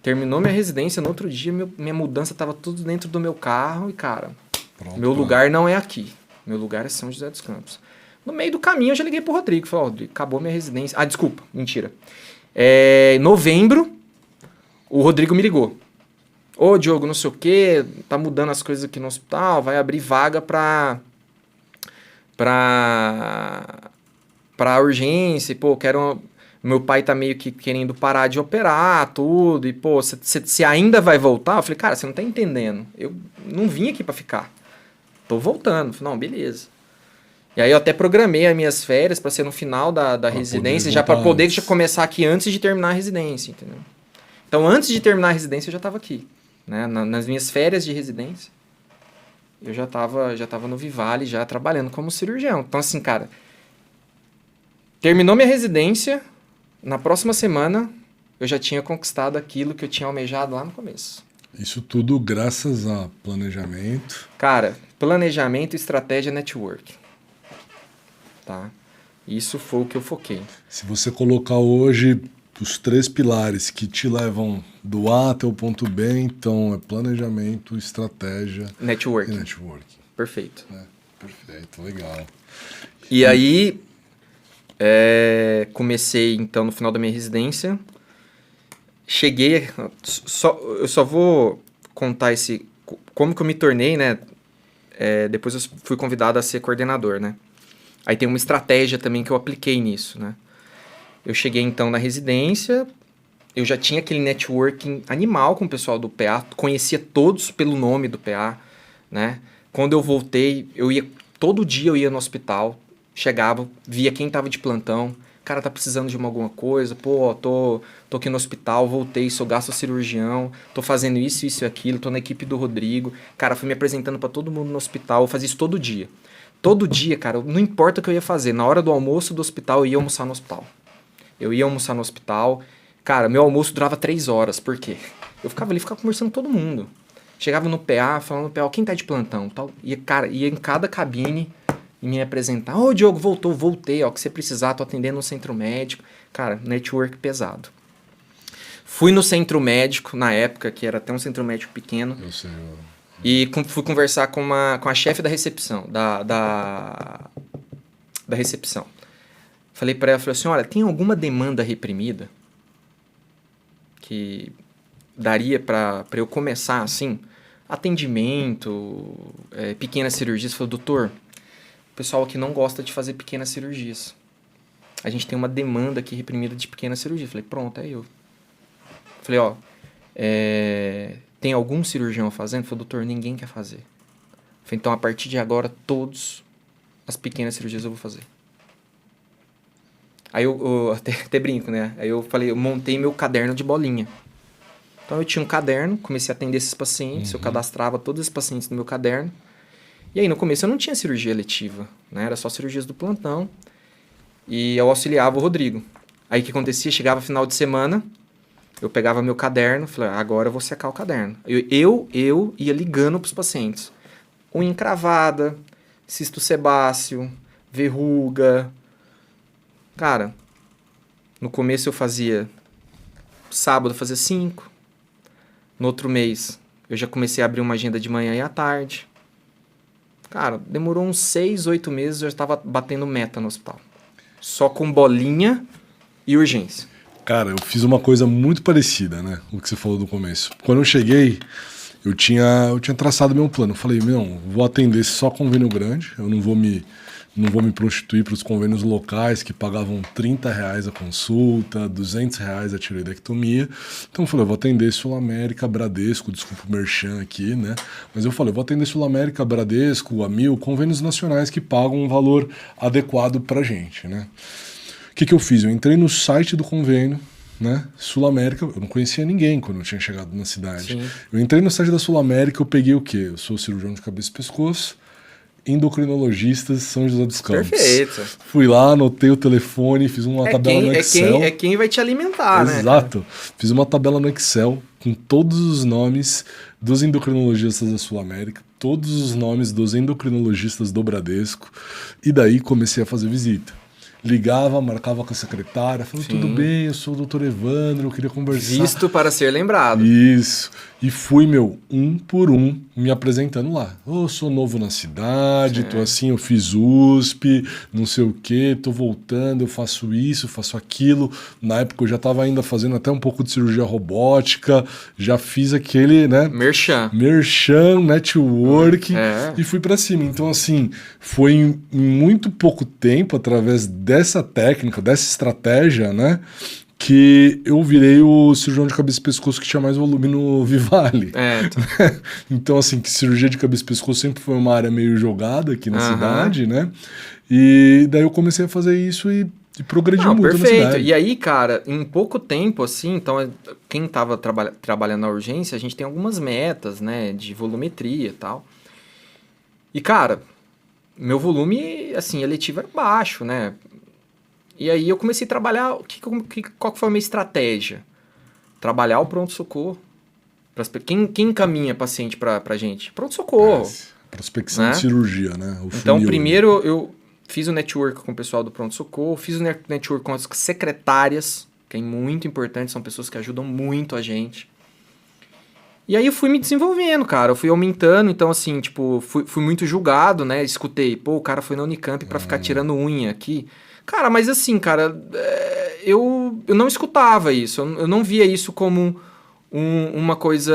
Terminou minha residência, no outro dia minha mudança estava tudo dentro do meu carro e, cara, meu lugar não é aqui. Meu lugar é São José dos Campos. No meio do caminho eu já liguei pro Rodrigo, falei, Rodrigo, acabou minha residência. Ah, desculpa, mentira. Em novembro, o Rodrigo me ligou. Ô, Diogo, não sei o quê, tá mudando as coisas aqui no hospital, vai abrir vaga pra urgência, e, pô, meu pai tá meio que querendo parar de operar, tudo, e, pô, você ainda vai voltar? Eu falei, cara, você não tá entendendo, eu não vim aqui pra ficar, tô voltando. Eu falei, não, beleza. E aí eu até programei as minhas férias pra ser no final da residência, já pra poder começar aqui antes de terminar a residência, entendeu? Então, antes de terminar a residência, eu já tava aqui, né, nas minhas férias de residência. Eu já tava no Vivale, já trabalhando como cirurgião. Então, assim, cara, terminou minha residência, na próxima semana, eu já tinha conquistado aquilo que eu tinha almejado lá no começo.
Isso tudo graças a planejamento.
Cara, planejamento, estratégia, network. Tá? Isso foi o que eu foquei.
Se você colocar hoje os 3 pilares que te levam do A até o ponto B, então é planejamento, estratégia
networking.
E networking.
Perfeito.
Perfeito, legal.
E aí, comecei então no final da minha residência. Cheguei, eu só vou contar como que eu me tornei, né? Depois eu fui convidado a ser coordenador, né? Aí tem uma estratégia também que eu apliquei nisso, né? Eu cheguei então na residência, eu já tinha aquele networking animal com o pessoal do PA, conhecia todos pelo nome do PA, né? Quando eu voltei, todo dia eu ia no hospital, chegava, via quem tava de plantão, cara, tá precisando de alguma coisa, pô, tô aqui no hospital, voltei, sou gastrocirurgião, tô fazendo isso e aquilo, tô na equipe do Rodrigo, cara, fui me apresentando pra todo mundo no hospital, eu fazia isso todo dia. Todo dia, cara, não importa o que eu ia fazer, na hora do almoço do hospital, eu ia almoçar no hospital. Cara, meu almoço durava 3 horas, por quê? Eu ficava conversando com todo mundo. Chegava no PA, falando no PA, quem tá de plantão, tal. Ia em cada cabine e me apresentar. Ô, Diogo, voltei, ó, que você precisar, tô atendendo no centro médico. Cara, network pesado. Fui no centro médico, na época, que era até um centro médico pequeno.
Eu sei.
E fui conversar com a chefe da recepção, da recepção. Falei pra ela, assim, olha, tem alguma demanda reprimida que daria pra eu começar, assim, atendimento, pequenas cirurgias? Falei, doutor, o pessoal aqui não gosta de fazer pequenas cirurgias. A gente tem uma demanda aqui reprimida de pequenas cirurgias. Falei, pronto, é eu. Falei, ó, tem algum cirurgião fazendo? Falei, doutor, ninguém quer fazer. Falei, então, a partir de agora, todas as pequenas cirurgias eu vou fazer. Aí eu até brinco, né? Aí eu montei meu caderno de bolinha. Então eu tinha um caderno, comecei a atender esses pacientes, eu cadastrava todos os pacientes no meu caderno. E aí no começo eu não tinha cirurgia eletiva, né? Era só cirurgias do plantão. E eu auxiliava o Rodrigo. Aí o que acontecia? Chegava final de semana, eu pegava meu caderno, falei, agora eu vou secar o caderno. Eu ia ligando pros pacientes. Unha encravada, cisto sebáceo, verruga. Cara, no começo eu fazia... Sábado eu fazia 5. No outro mês eu já comecei a abrir uma agenda de manhã e à tarde. Cara, demorou uns 6, 8 meses, eu já estava batendo meta no hospital. Só com bolinha e urgência.
Cara, eu fiz uma coisa muito parecida, né? O que você falou no começo. Quando eu cheguei, eu tinha traçado meu plano. Eu falei, não, vou atender só convênio grande, eu não vou me prostituir para os convênios locais que pagavam R$ 30 a consulta, R$ 200 a tiroidectomia. Então eu falei, eu vou atender Sul América, Bradesco, desculpa o merchan aqui, né? Mas eu falei, eu vou atender Sul América, Bradesco, Amil, convênios nacionais que pagam um valor adequado pra gente, né? O que eu fiz? Eu entrei no site do convênio, né? Sul América, eu não conhecia ninguém quando eu tinha chegado na cidade.
Sim.
Eu entrei no site da Sul América, eu peguei o quê? Eu sou cirurgião de cabeça e pescoço, endocrinologistas São José dos Campos.
Perfeito.
Fui lá, anotei o telefone, fiz uma tabela no Excel.
É quem vai te alimentar, né?
Exato. Fiz uma tabela no Excel com todos os nomes dos endocrinologistas da Sul América, todos os nomes dos endocrinologistas do Bradesco, e daí comecei a fazer visita. Ligava, marcava com a secretária, falou, tudo bem, eu sou o doutor Evandro, eu queria conversar.
Visto para ser lembrado.
Isso. E fui, um por um, me apresentando lá. Eu sou novo na cidade, tô assim, eu fiz USP, não sei o quê, tô voltando, eu faço isso, faço aquilo. Na época eu já tava ainda fazendo até um pouco de cirurgia robótica, já fiz aquele, né?
Merchan,
network, e fui pra cima. Então, assim, foi em muito pouco tempo, através dessa técnica, dessa estratégia, né? Que eu virei o cirurgião de cabeça e pescoço que tinha mais volume no Vivale. Então, assim, que cirurgia de cabeça e pescoço sempre foi uma área meio jogada aqui na cidade, né? E daí eu comecei a fazer isso e progredi muito na cidade.
E aí, cara, em pouco tempo, assim, então, quem tava trabalhando na urgência, a gente tem algumas metas, né, de volumetria e tal. E, cara, meu volume, assim, eletivo era baixo, né? E aí eu comecei a trabalhar, qual que foi a minha estratégia? Trabalhar o pronto-socorro. Quem encaminha paciente pra gente? Pronto-socorro.
Prospecção
né?
de cirurgia, né?
Então, primeiro eu fiz o network com o pessoal do pronto-socorro, fiz o network com as secretárias, que é muito importante, são pessoas que ajudam muito a gente. E aí eu fui me desenvolvendo, cara, eu fui aumentando, então assim, tipo, fui muito julgado, né? Escutei, o cara foi na Unicamp pra ficar tirando unha aqui. Cara, mas assim, cara, eu não escutava isso, eu não via isso como uma coisa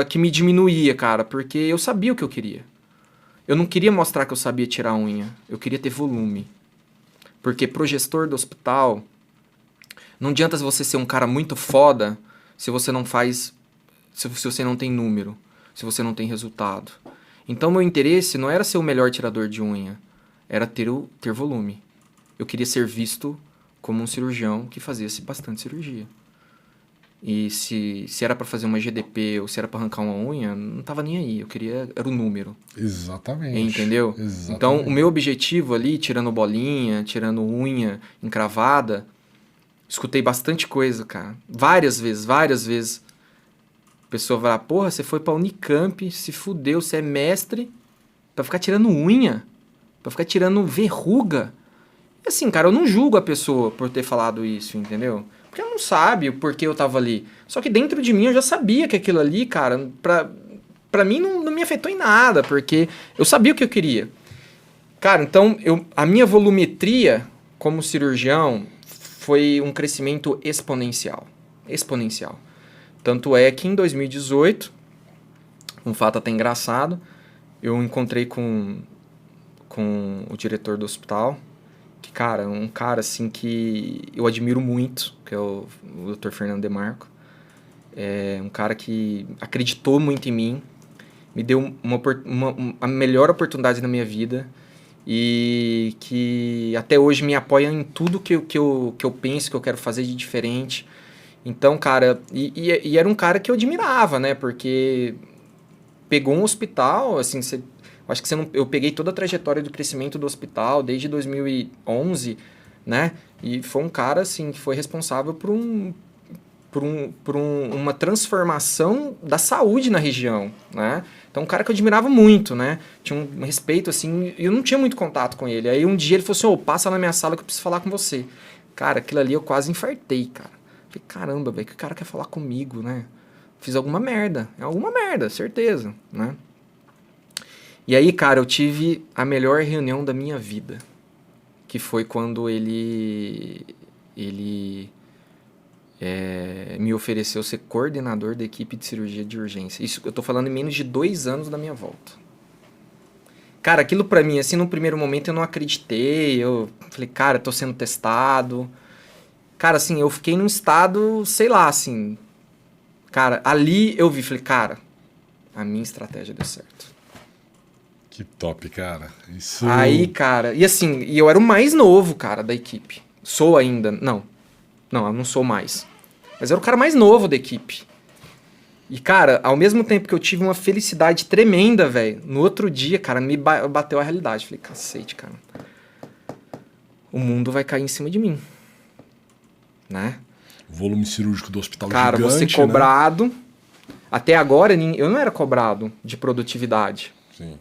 que me diminuía, cara, porque eu sabia o que eu queria. Eu não queria mostrar que eu sabia tirar unha, eu queria ter volume. Porque pro gestor do hospital, não adianta você ser um cara muito foda se você não faz, se você não tem número, se você não tem resultado. Então meu interesse não era ser o melhor tirador de unha, era ter volume. Eu queria ser visto como um cirurgião que fazia bastante cirurgia. E se era para fazer uma GDP ou se era para arrancar uma unha, não tava nem aí. Eu queria, era o número.
Exatamente.
Entendeu?
Exatamente.
Então, o meu objetivo ali, tirando bolinha, tirando unha encravada, escutei bastante coisa, cara. Várias vezes. A pessoa vai lá, porra, você foi pra Unicamp, se fudeu, você é mestre pra ficar tirando unha, pra ficar tirando verruga. E assim, cara, eu não julgo a pessoa por ter falado isso, entendeu? Porque ela não sabe o porquê eu tava ali. Só que dentro de mim eu já sabia que aquilo ali, cara, pra mim não me afetou em nada, porque eu sabia o que eu queria. Cara, então a minha volumetria como cirurgião foi um crescimento exponencial. Exponencial. Tanto é que em 2018, um fato até engraçado, eu encontrei com o diretor do hospital, que, cara, um cara assim que eu admiro muito, que é o Dr. Fernando Demarco. É um cara que acreditou muito em mim, me deu a melhor oportunidade na minha vida e que até hoje me apoia em tudo que eu penso, que eu quero fazer de diferente. Então, cara, e era um cara que eu admirava, né? Porque pegou um hospital, assim, acho que eu peguei toda a trajetória do crescimento do hospital desde 2011, né? E foi um cara, assim, que foi responsável por uma transformação da saúde na região, né? Então, um cara que eu admirava muito, né? Tinha um respeito, assim, e eu não tinha muito contato com ele. Aí um dia ele falou assim, passa na minha sala que eu preciso falar com você. Cara, aquilo ali eu quase infartei, cara. Falei, caramba, velho, que o cara quer falar comigo, né? Fiz alguma merda, certeza, né? E aí, cara, eu tive a melhor reunião da minha vida, que foi quando ele me ofereceu ser coordenador da equipe de cirurgia de urgência. Isso eu tô falando em menos de 2 anos da minha volta. Cara, aquilo pra mim, assim, no primeiro momento eu não acreditei. Eu falei, cara, eu tô sendo testado. Cara, assim, eu fiquei num estado, sei lá, assim... Cara, ali eu vi, falei, cara, a minha estratégia deu certo.
Que top, cara. Isso...
Aí, cara... E assim, eu era o mais novo, cara, da equipe. Sou ainda... Não, eu não sou mais. Mas eu era o cara mais novo da equipe. E, cara, ao mesmo tempo que eu tive uma felicidade tremenda, velho, no outro dia, cara, me bateu a realidade. Falei, cacete, cara. O mundo vai cair em cima de mim. Né?
O volume cirúrgico do hospital
cara,
gigante,
você cobrado. Né? Até agora, eu não era cobrado de produtividade.
Sim.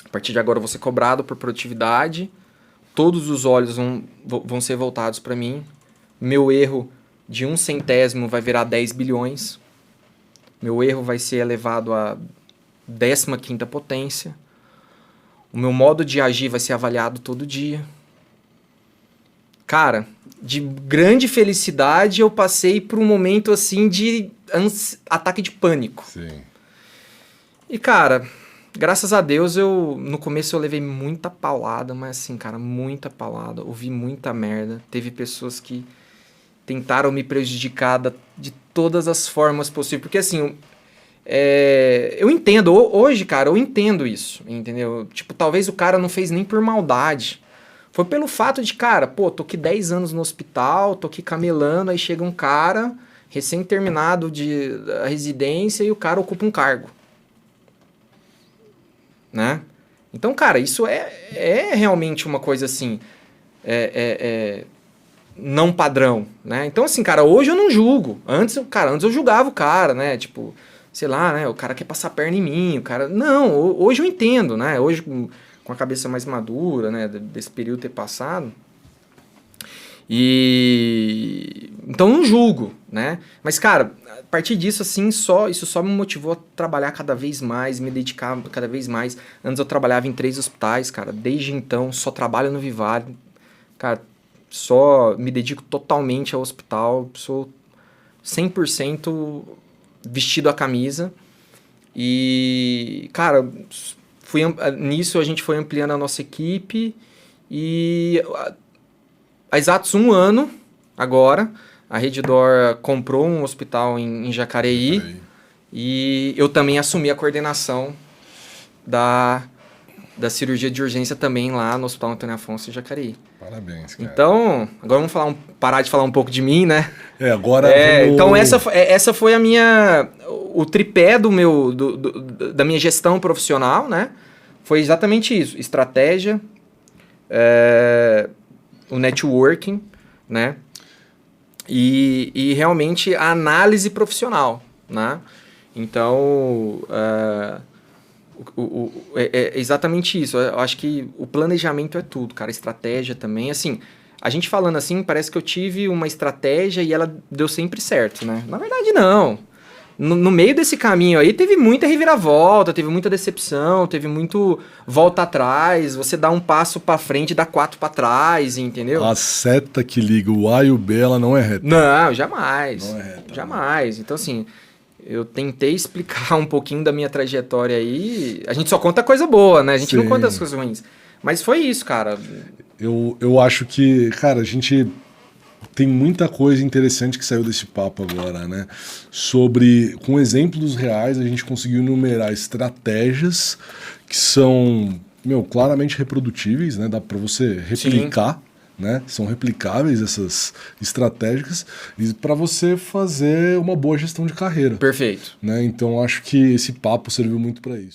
A partir de agora, eu vou ser cobrado por produtividade. Todos os olhos vão ser voltados para mim. Meu erro de 1 centésimo vai virar 10 bilhões. Meu erro vai ser elevado à 15ª potência. O meu modo de agir vai ser avaliado todo dia. Cara, de grande felicidade eu passei por um momento assim de ataque de pânico.
Sim.
E cara, graças a Deus no começo eu levei muita paulada, mas assim, cara, muita paulada. Ouvi muita merda. Teve pessoas que tentaram me prejudicar de todas as formas possíveis. Porque assim, eu entendo, hoje, cara, eu entendo isso, entendeu? Tipo, talvez o cara não fez nem por maldade. Foi pelo fato de, cara, pô, tô aqui 10 anos no hospital, tô aqui camelando, aí chega um cara, recém-terminado a residência, e o cara ocupa um cargo. Né? Então, cara, isso é realmente uma coisa assim, não padrão, né? Então, assim, cara, hoje eu não julgo. Antes eu julgava o cara, né? Tipo, sei lá, né? O cara quer passar a perna em mim, o cara... Não, hoje eu entendo, né? Hoje, com a cabeça mais madura, né? Desse período ter passado. Então, não julgo, né? Mas, cara, a partir disso, assim, isso só me motivou a trabalhar cada vez mais, me dedicar cada vez mais. Antes eu trabalhava em 3 hospitais, cara. Desde então, só trabalho no Vivale. Cara, só me dedico totalmente ao hospital. Sou 100% vestido a camisa. E, cara, nisso a gente foi ampliando a nossa equipe. E há exatos 1 ano, agora, a Redditor comprou um hospital em Jacareí. E eu também assumi a coordenação da cirurgia de urgência também lá no Hospital Antônio Afonso em Jacareí.
Parabéns, cara.
Então, agora vamos parar de falar um pouco de mim, né?
Agora
vamos... Então, essa foi o tripé da minha gestão profissional, né? Foi exatamente isso. Estratégia, o networking, né? E realmente a análise profissional, né? Então, é exatamente isso. Eu acho que o planejamento é tudo, cara. A estratégia também. Assim, a gente falando assim, parece que eu tive uma estratégia e ela deu sempre certo, né? Na verdade, não. No meio desse caminho aí, teve muita reviravolta, teve muita decepção, teve muito volta atrás. Você dá um passo pra frente e dá 4 pra trás, entendeu?
A seta que liga o A e o B, ela não é reta.
Não, jamais.
Não é reta.
Jamais. Então, assim... Eu tentei explicar um pouquinho da minha trajetória aí. A gente só conta coisa boa, né? A gente não conta as coisas ruins. Mas foi isso, cara.
Eu acho que, cara, a gente tem muita coisa interessante que saiu desse papo agora, né? Com exemplos reais, a gente conseguiu enumerar estratégias que são, claramente reprodutíveis, né? Dá pra você replicar. Sim. Né? São replicáveis essas estratégias para você fazer uma boa gestão de carreira.
Perfeito.
Né? Então acho que esse papo serviu muito para isso.